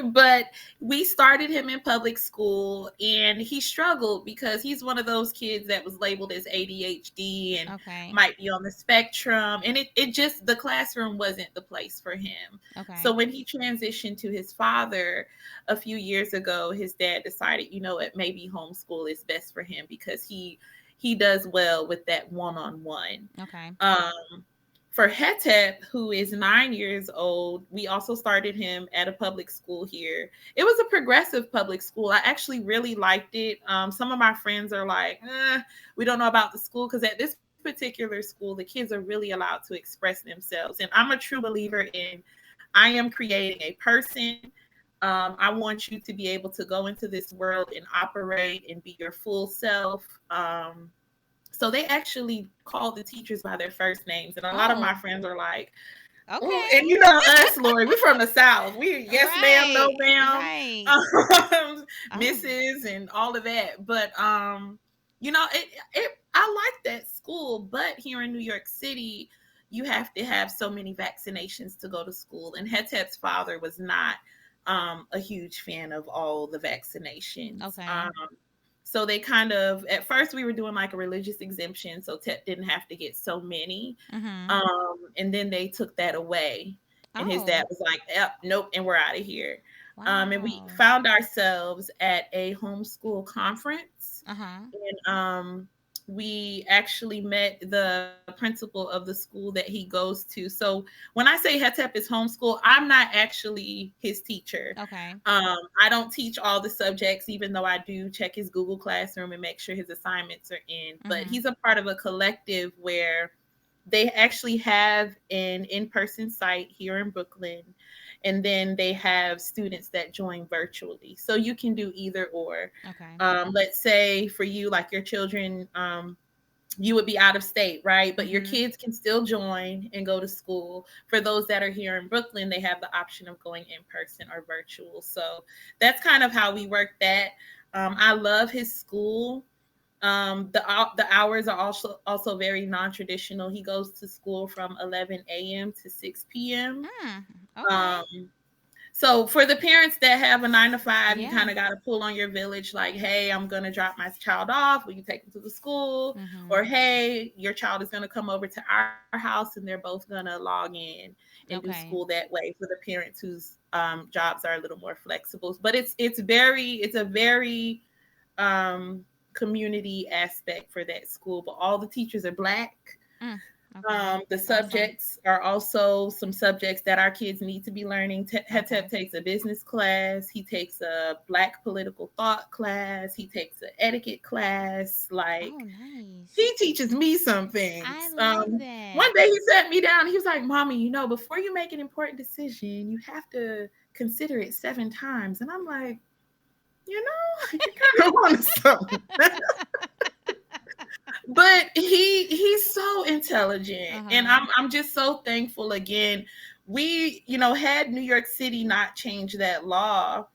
But we started him in public school, and he struggled because he's one of those kids that was labeled as ADHD and Okay. might be on the spectrum. And it just, the classroom wasn't the place for him. So Okay. when he transitioned to his father a few years ago, his dad decided, you know what, maybe homeschool is best for him because he does well with that one-on-one. Okay. um, for Hetep, who is 9 years old, we also started him at a public school here. It was a progressive public school. I actually really liked it. Some of my friends are like, we don't know about the school, because at this particular school, the kids are really allowed to express themselves. And I'm a true believer in, I am creating a person. I want you to be able to go into this world and operate and be your full self. So they actually called the teachers by their first names. And a lot of my Oh, friends are like, oh, okay. and you know us, Lori, we're from the South. We, yes, ma'am, no, Right. ma'am, Right. Oh. Mrs. and all of that. But, you know, I like that school. But here in New York City, you have to have so many vaccinations to go to school. And Hetep's father was not a huge fan of all the vaccinations. Okay. So they kind of, at first we were doing like a religious exemption, so Tep didn't have to get so many. Mhm. And then they took that away, and his dad Oh. was like, yep, nope, and we're out of here. And we Wow. found ourselves at a homeschool conference, Uh huh. and we actually met the principal of the school that he goes to. So when I say Hetep is homeschool, I'm not actually his teacher. Okay. I don't teach all the subjects, even though I do check his Google Classroom and make sure his assignments are in. But Mhm. he's a part of a collective where they actually have an in-person site here in Brooklyn, and then they have students that join virtually, so you can do either or. Okay. Let's say for you, like your children, you would be out of state, right? But your Mhm. kids can still join and go to school. For those that are here in Brooklyn, they have the option of going in person or virtual. So that's kind of how we work that. I love his school. The hours are also very non-traditional. He goes to school from 11 a.m. to 6 p.m. Mm. Okay. Um, so for the parents that have a 9 to 5, you Yeah. kind of got to pull on your village, like, hey, I'm going to drop my child off. Will you take him to the school? Or, Mhm. hey, your child is going to come over to our house, and they're both going to log in and do school Okay. that way, for the parents whose jobs are a little more flexible. But it's a very community aspect for that school. But all the teachers are Black. Mm. Okay. The That's awesome. subjects are also some subjects that our kids need to be learning. Hetep Okay. takes a business class. He takes a Black political thought class. He takes an etiquette class. Oh, Like, he nice. teaches me some I things. love One that. day he sat me down. He was like, "Mommy, you know, before you make an important decision, you have to consider it 7 times." And I'm like, you know, you kind of want something. But he's so intelligent, Uh and huh. I'm just so thankful again. we, you know, had New York City not changed that law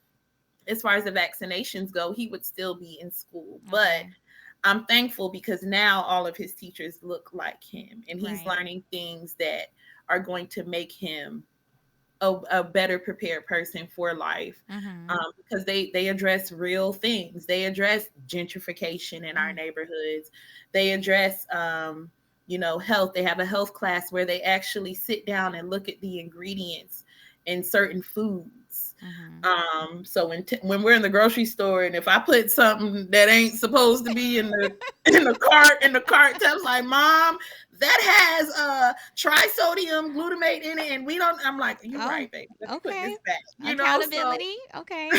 as far as the vaccinations go, he would still be in school. But Okay. I'm thankful because now all of his teachers look like him and he's Right. learning things that are going to make him a better prepared person for life, Mhm. because they address real things. They address gentrification in our Mm. neighborhoods. They address, you know, health. They have a health class where they actually sit down and look at the ingredients in certain foods. Mhm. So when we're in the grocery store, and if I put something that ain't supposed to be in the in the cart, Tep's like, Mom, that has trisodium glutamate in it, and we don't. I'm like, you're Oh, right, baby. Let me put okay. this back. You know, so Accountability. Okay.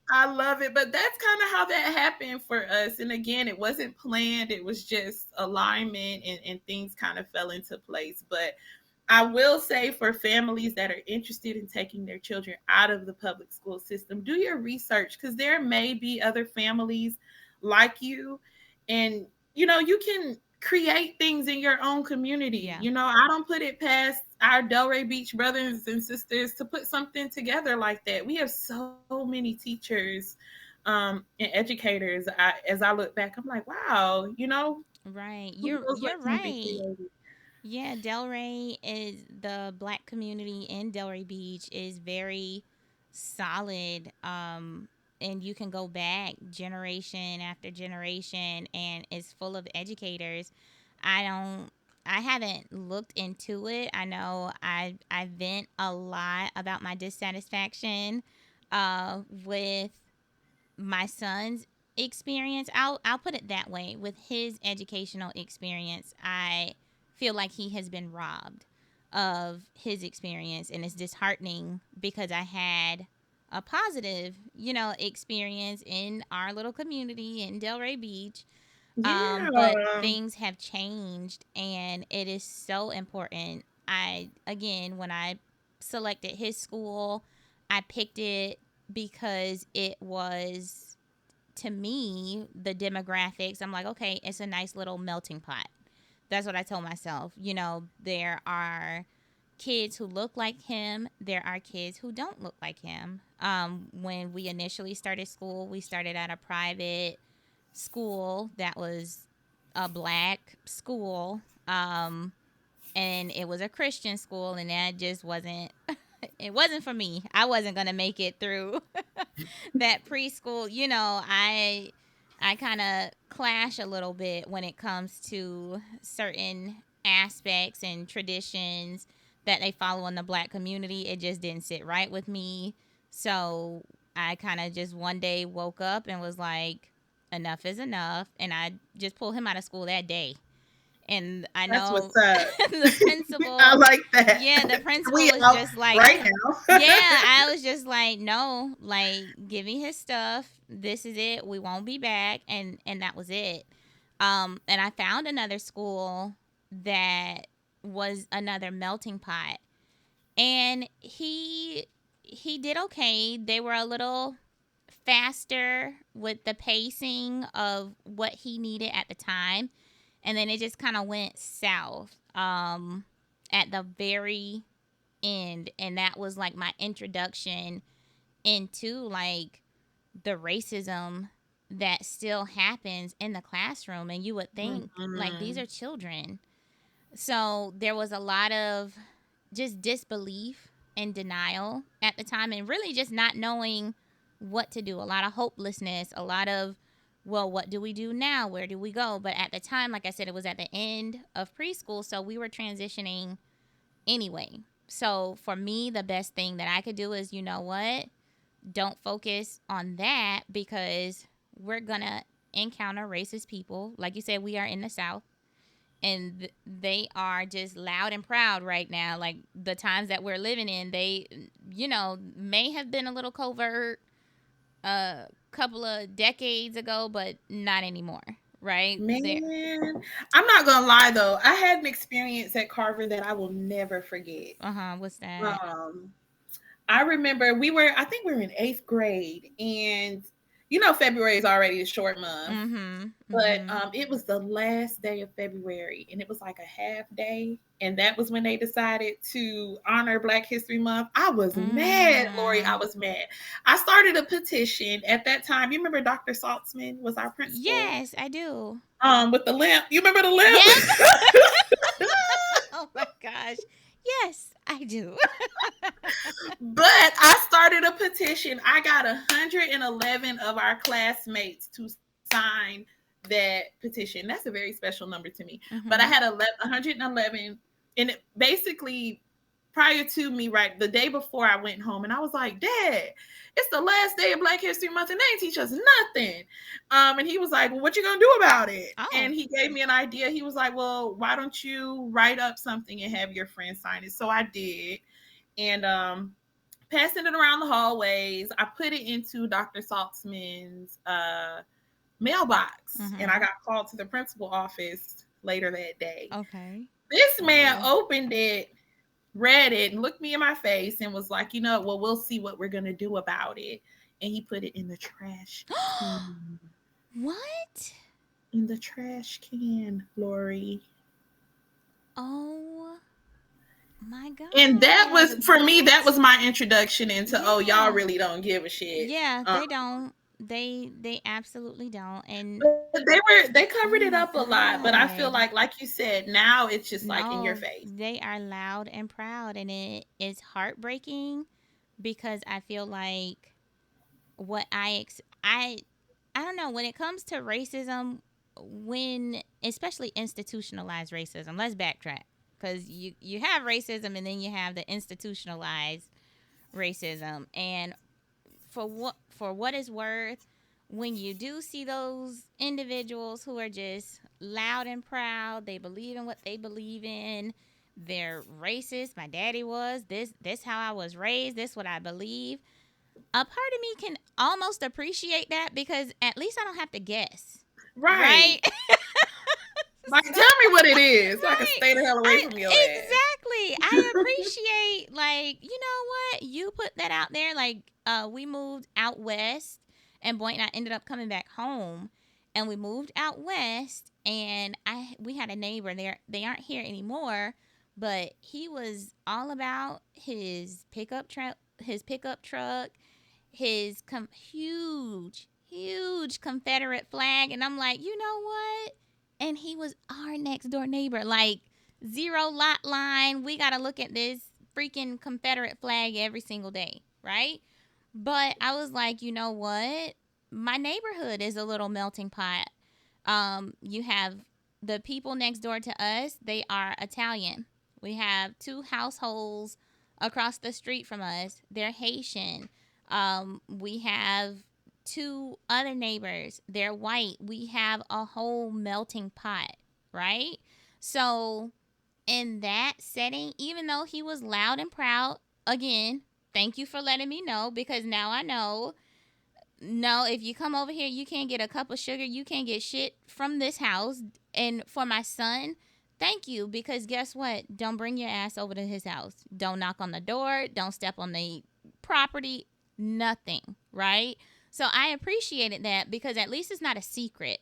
I love it. But that's kind of how that happened for us. And again, it wasn't planned. It was just alignment, and things kind of fell into place. But I will say, for families that are interested in taking their children out of the public school system, do your research, because there may be other families like you. And, you know, you can create things in your own community. Yeah. You know, I don't put it past our Delray Beach brothers and sisters to put something together like that. We have so many teachers, and educators. As I look back, I'm like, wow, you know, Right. who knows what You're can be right. created. Yeah, Delray is the black community in Delray Beach is very solid. And you can go back generation after generation and it's full of educators. I don't I haven't looked into it. I know I vent a lot about my dissatisfaction with my son's experience. I'll put it that way. With his educational experience, I feel like he has been robbed of his experience, and it's disheartening because I had a positive, experience in our little community in Delray Beach. But Yeah. things have changed, and it is so important. I again, when I selected his school, I picked it because it was, to me, the demographics. I'm like, okay, it's a nice little melting pot. That's what I told myself. There are kids who look like him, there are kids who don't look like him. When we initially started school, we started at a private school that was a black school. And it was a Christian school, and that just wasn't it wasn't for me. I wasn't gonna make it through that preschool. I kind of clash a little bit when it comes to certain aspects and traditions that they follow in the black community. It just didn't sit right with me. So I kind of just one day woke up and was like, enough is enough. And I just pulled him out of school that day. And I That's know what's up. the I principal, like that. yeah, the principal We was out just like, right now. yeah, I was just like, no, like, give me his stuff. This is it. We won't be back. And that was it. And I found another school that was another melting pot. And he did okay. They were a little faster with the pacing of what he needed at the time. And then it just kind of went south at the very end. And that was like my introduction into like the racism that still happens in the classroom. And you would think like these Mm-mm. are children. So there was a lot of just disbelief and denial at the time, and really just not knowing what to do. A lot of hopelessness, a lot of, well, what do we do now? Where do we go? But at the time, like I said, it was at the end of preschool, so we were transitioning anyway. So for me, the best thing that I could do is, you know what? Don't focus on that because we're going to encounter racist people. Like you said, we are in the South, and they are just loud and proud right now. Like the times that we're living in, they, may have been a little covert a couple of decades ago, but not anymore, right? There. Man, I'm not gonna lie though. I had an experience at Carver that I will never forget. What's that? Um, I remember I think we were in eighth grade, and February is already a short month. Mhm. But Mhm. it was the last day of February, and it was like a half day, and that was when they decided to honor Black History Month. I was mad, Lori. I Mm. was mad. I started a petition at that time. You remember Dr. Saltzman was our principal, Yes, I do. with the lamp. You remember the lamp? Yes. Oh my gosh. Yes, I do. But I started a petition. I got 111 of our classmates to sign that petition. That's a very special number to me. But I had Mhm. 111, and it basically prior to me, right, the day before I went home, and I was like, Dad, it's the last day of Black History Month, and they ain't teach us nothing. And he was like, well, what you gonna do about it? Oh. And he gave me an idea. He was like, well, why don't you write up something and have your friends sign it? So I did, and passing it around the hallways. I put it into Dr. Saltzman's mailbox, and I Mhm. got called to the principal office later that day. Okay. This man Oh. opened it, read it, and looked me in my face and was like, well, we'll see what we're going to do about it. And he put it in the trash can. What? In the trash can, Lori. Oh my And that god. was, for me, that What? was my introduction into, oh, y'all Yeah. really don't give a shit. Yeah, they don't. They absolutely don't. And But they covered oh it my up a lot. But I feel god. like you said, now it's just like in your No, face. they are loud and proud, and it is heartbreaking because I feel like what I don't know when it comes to racism, when especially institutionalized racism. Let's backtrack because you have racism and then you have the institutionalized racism. And for what is worth, when you do see those individuals who are just loud and proud, they believe in what they believe in, they're racist. My daddy was this how I was raised, this what I believe. A part of me can almost appreciate that because at least I don't have to guess. Right. Right? Like, So tell me what it is so I can right. stay the hell away I from your ass. exactly. I appreciate like, you know what? You put that out there. Like, we moved out west and Boy and I ended up coming back home and we moved out west and we had a neighbor there. They aren't here anymore, but he was all about his pickup truck, huge Confederate flag, and I'm like, you know what? And he was our next door neighbor, like zero lot line. We got to look at this freaking Confederate flag every single day, right? But I was like, you know what? My neighborhood is a little melting pot. You have the people next door to us, they are Italian. We have two households across the street from us, they're Haitian. We have two other neighbors, they're white. We have a whole melting pot, right? So, in that setting, even though he was loud and proud, again, thank you for letting me know because now I know no, if you come over here, you can't get a cup of sugar. You can't get shit from this house. And for my son, thank you because guess what? Don't bring your ass over to his house. Don't knock on the door. Don't step on the property. Nothing, right? So I appreciated that because at least it's not a secret,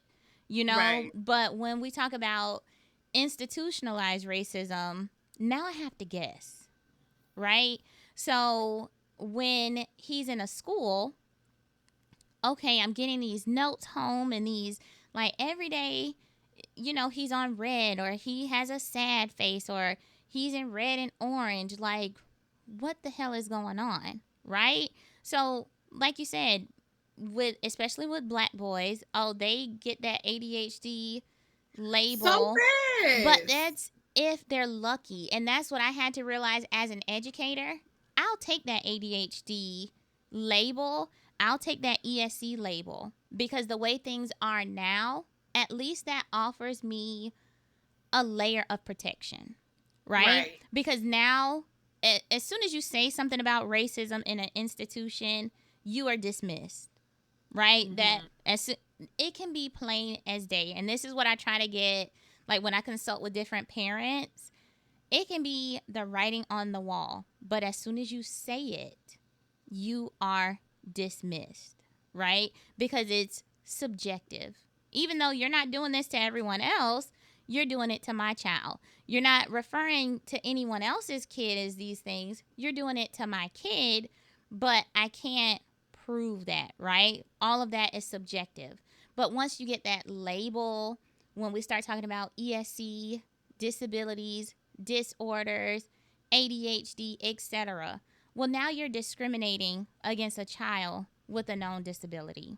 you know? Right. But when we talk about institutionalized racism, now I have to guess, right? So when he's in a school, okay, I'm getting these notes home and these like every day, he's on red or he has a sad face or he's in red and orange. Like, what the hell is going on? Right? So, like you said, with especially with black boys, oh, they get that ADHD So label, but fast. that's if they're lucky. And that's what I had to realize as an educator. I'll take that ADHD label, I'll take that ESC label because the way things are now, at least that offers me a layer of protection, right? Right. Because now, as soon as you say something about racism in an institution, you are dismissed, right? That Mm-hmm. it can be plain as day. And this is what I try to get, like when I consult with different parents, it can be the writing on the wall. But as soon as you say it, you are dismissed, right? Because it's subjective. Even though you're not doing this to everyone else, you're doing it to my child. You're not referring to anyone else's kid as these things. You're doing it to my kid, but I can't prove that, right? All of that is subjective. But once you get that label, when we start talking about ESC, disabilities, disorders, ADHD, etc., well, now you're discriminating against a child with a known disability.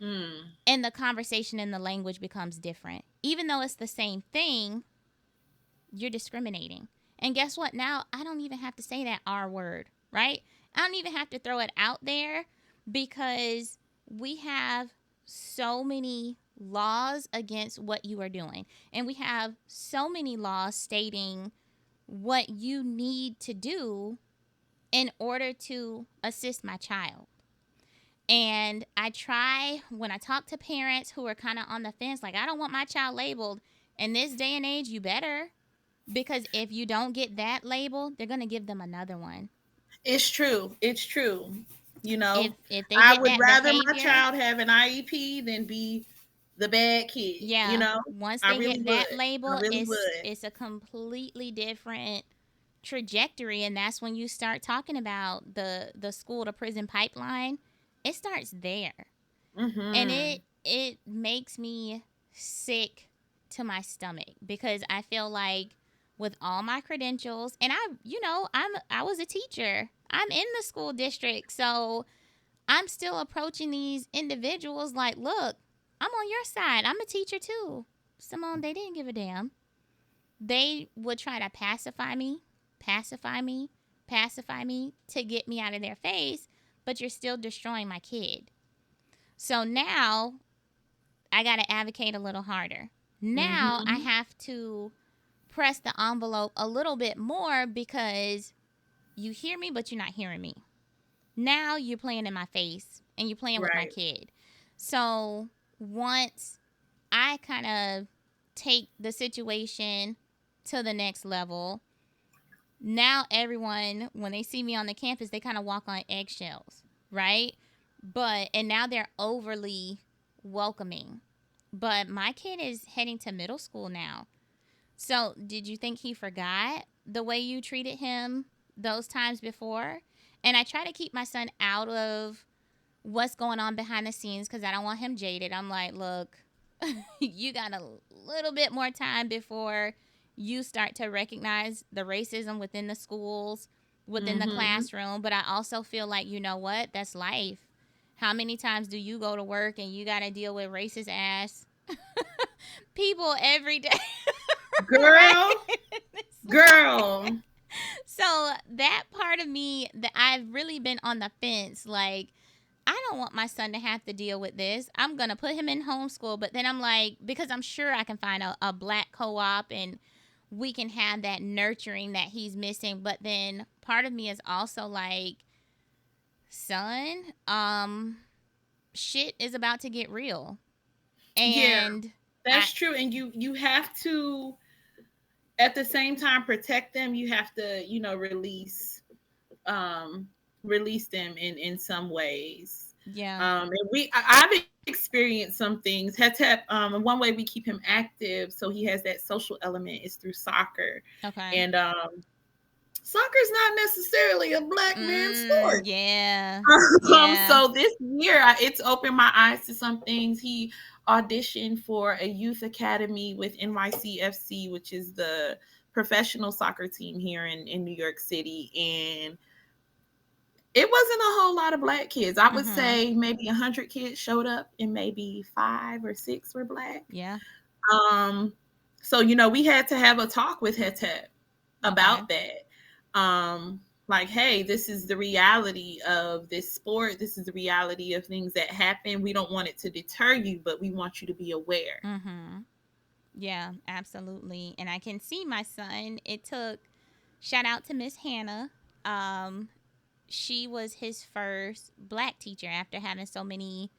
Mm. And the conversation and the language becomes different. Even though it's the same thing, you're discriminating. And guess what? Now I don't even have to say that R word, right? I don't even have to throw it out there because we have so many laws against what you are doing. And we have so many laws stating what you need to do in order to assist my child. And I try when I talk to parents who are kind of on the fence, like, I don't want my child labeled. In this day and age, you better. Because if you don't get that label, they're going to give them another one. It's true. It's true. You know, If they I get would that rather my behavior, child have an IEP than be the bad kid. You yeah, know, once I they really get would. that I label, really it's would. it's a completely different trajectory, and that's when you start talking about the school to prison pipeline. It starts there. And Mm-hmm. it makes me sick to my stomach because I feel like with all my credentials, and I was a teacher. I'm in the school district, so I'm still approaching these individuals like, look, I'm on your side. I'm a teacher too. Simone, they didn't give a damn. They would try to pacify me, pacify me to get me out of their face, but you're still destroying my kid. So now I got to advocate a little harder. Now I Mm-hmm. have to press the envelope a little bit more because you hear me, but you're not hearing me. Now you're playing in my face and you're playing with my Right. kid. So once I kind of take the situation to the next level, now everyone, when they see me on the campus, they kind of walk on eggshells, right? And now they're overly welcoming. But my kid is heading to middle school now. So, did you think he forgot the way you treated him those times before? And I try to keep my son out of what's going on behind the scenes because I don't want him jaded. I'm like, look, you got a little bit more time before you start to recognize the racism within the schools, within the Mm-hmm. classroom. But I also feel like, you know what? That's life. How many times do you go to work and you got to deal with racist ass people every day? Right? Girl, girl. So that part of me that I've really been on the fence, like, I don't want my son to have to deal with this. I'm going to put him in homeschool, but then I'm like, because I'm sure I can find a black co-op and we can have that nurturing that he's missing. But then part of me is also like, son, shit is about to get real. Yeah, And I, that's true. And you have to at the same time protect them. You have to, um release them in some ways. yeah, And I've experienced some things. Hetep, and one way we keep him active so he has that social element is through soccer. okay. And soccer is not necessarily a black man's sport. Yeah, yeah, So this year, it's opened my eyes to some things. He auditioned for a youth academy with NYCFC, which is the professional soccer team here in New York City. And it wasn't a whole lot of black kids. I would mm-hmm, say maybe 100 kids showed up and maybe 5 or 6 were black. yeah, Um, so, we had to have a talk with Hetep okay, about that. Like, hey, this is the reality of this sport. This is the reality of things that happen. We don't want it to deter you, but we want you to be aware. mm-hmm. Yeah, absolutely. And I can see my son. It took shout out to Miss Hannah. Um, she was his first black teacher after having so many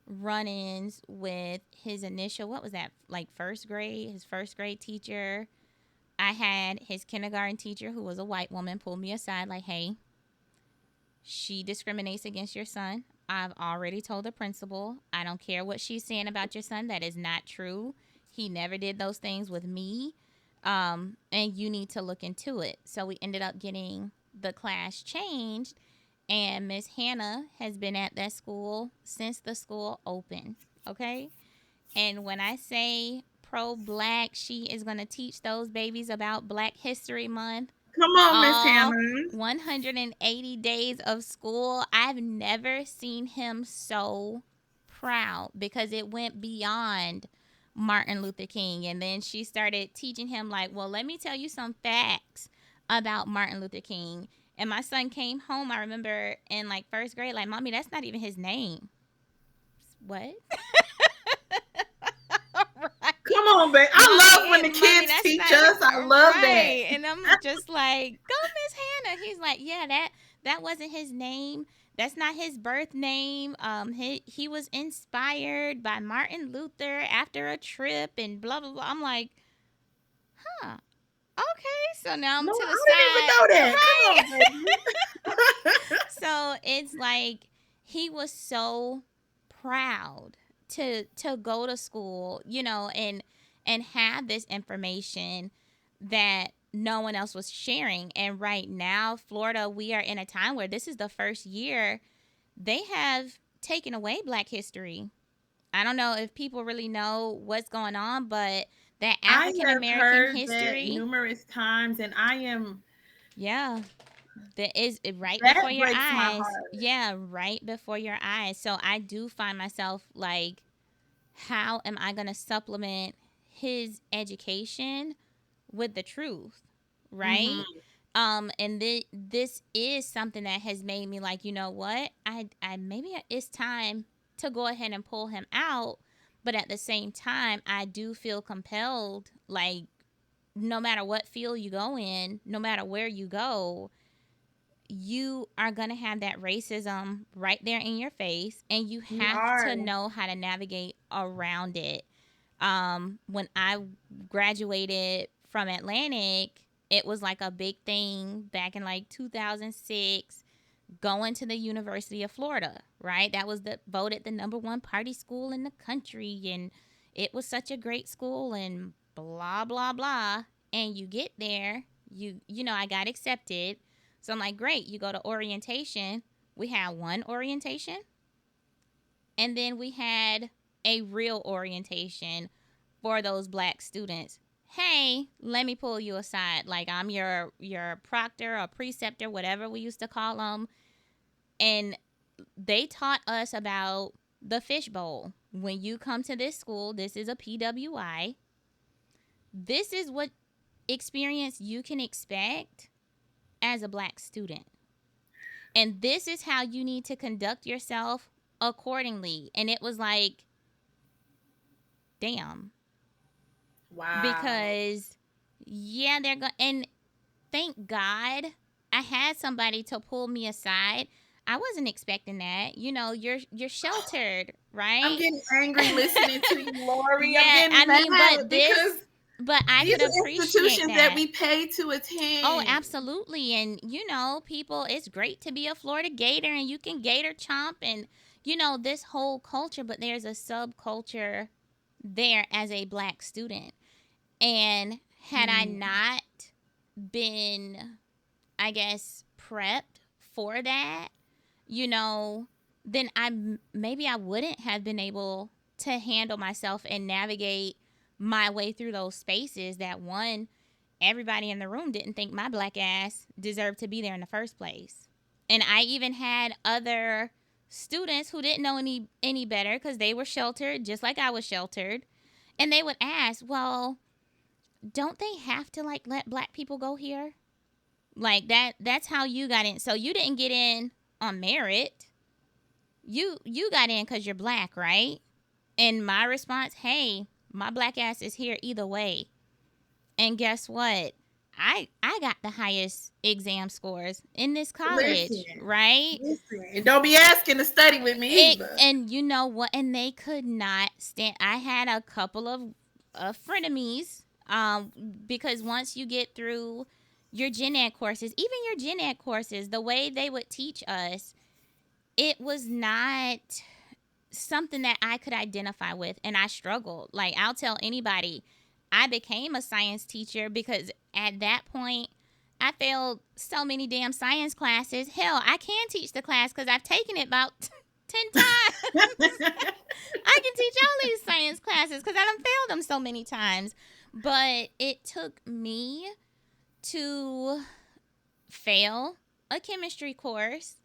run-ins with his initial what was that like first grade his first grade teacher. I had his kindergarten teacher who was a white woman pull me aside like, hey, she discriminates against your son. I've already told the principal, I don't care what she's saying about your son. That is not true. He never did those things with me. And you need to look into it. So we ended up getting the class changed, and Miss Hannah has been at that school since the school opened. Okay. And when I say pro black, she is going to teach those babies about Black History Month Come on, Miss all Hannah. 180 days of school. I've never seen him so proud because it went beyond Martin Luther King. And then she started teaching him, like, well, let me tell you some facts about Martin Luther King. And my son came home, I remember in like first grade, like, Mommy, that's not even his name. What? Come on, babe. I love when the Mommy, kids that's teach not us. I love that. right. And I'm just like, go, Miss Hannah. He's like, yeah, that wasn't his name. That's not his birth name. He was inspired by Martin Luther after a trip and blah blah blah. I'm like, huh. Okay, so now I'm No, to the I didn't even side, know that. right? Come on, baby. So it's like he was so proud to go to school, and have this information that no one else was sharing. And right now, Florida, we are in a time where this is the first year they have taken away Black history. I don't know if people really know what's going on, but that I African have American heard that history, numerous times, and I am yeah, that is right before that your breaks my eyes. heart. Yeah, right before your eyes. So I do find myself like, how am I going to supplement his education with the truth? Right? Hmm. And this is something that has made me like, you know what? I maybe it's time to go ahead and pull him out. But at the same time, I do feel compelled, like, no matter what field you go in, no matter where you go, you are going to have that racism right there in your face, and you We have are. to know how to navigate around it. When I graduated from Atlantic, it was like a big thing back in like 2006, going to the University of Florida, right? That was voted the number one party school in the country, and it was such a great school, and blah blah blah. And you get there, I got accepted. So I'm like, great, you go to orientation. We had one orientation, and then we had a real orientation for those Black students. Hey, let me pull you aside. Like, I'm your proctor or preceptor, whatever we used to call them. And they taught us about the fishbowl. When you come to this school, this is a PWI. This is what experience you can expect as a Black student. And this is how you need to conduct yourself accordingly. And it was like, damn. Wow. Because, yeah, they're going, and thank God I had somebody to pull me aside. I wasn't expecting that. You're sheltered, I'm right? getting angry listening to you, Lori. I'm Yeah, getting I mad mean, because but I these could are appreciate institutions that that. we pay to Oh, attend. absolutely. And people, it's great to be a Florida Gator, and you can Gator chomp, and this whole culture, but there's a subculture there as a Black student. And had I Hmm. not been, I guess, prepped for that, you know, then maybe I wouldn't have been able to handle myself and navigate my way through those spaces that, one, everybody in the room didn't think my Black ass deserved to be there in the first place. And I even had other students who didn't know any better because they were sheltered just like I was sheltered. And they would ask, well, don't they have to like let Black people go here? Like that's how you got in. So you didn't get in on merit. You got in cuz you're Black, right? And my response, "Hey, my Black ass is here either way." And guess what? I got the highest exam scores in this Listen, college, right? listen, and don't be asking to study with me either. And you know what? And they could not stand. I had a couple of frenemies, because once you get through your gen ed courses, even your gen ed courses, the way they would teach us, it was not something that I could identify with, and I struggled. Like, I'll tell anybody, I became a science teacher because at that point I failed so many damn science classes. Hell, I can teach the class because I've taken it about 10 times. I can teach all these science classes because I done failed them so many times. But it took me to fail a chemistry course,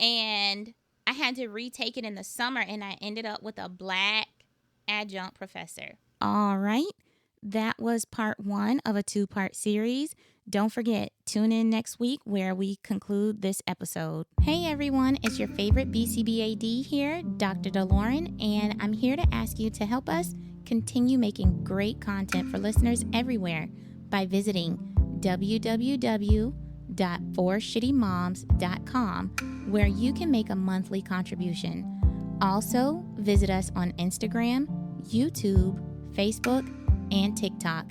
and I had to retake it in the summer, and I ended up with a black adjunct professor. All right. That was part 1 of a 2-part series. Don't forget, tune in next week where we conclude this episode. Hey everyone, it's your favorite BCBAD here, Dr. DeLauren, and I'm here to ask you to help us continue making great content for listeners everywhere by visiting www.forshittymoms.com, where you can make a monthly contribution. Also, visit us on Instagram, YouTube, Facebook, and TikTok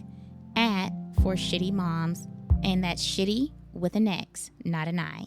at For Shitty Moms. And that's shitty with an X, not an I.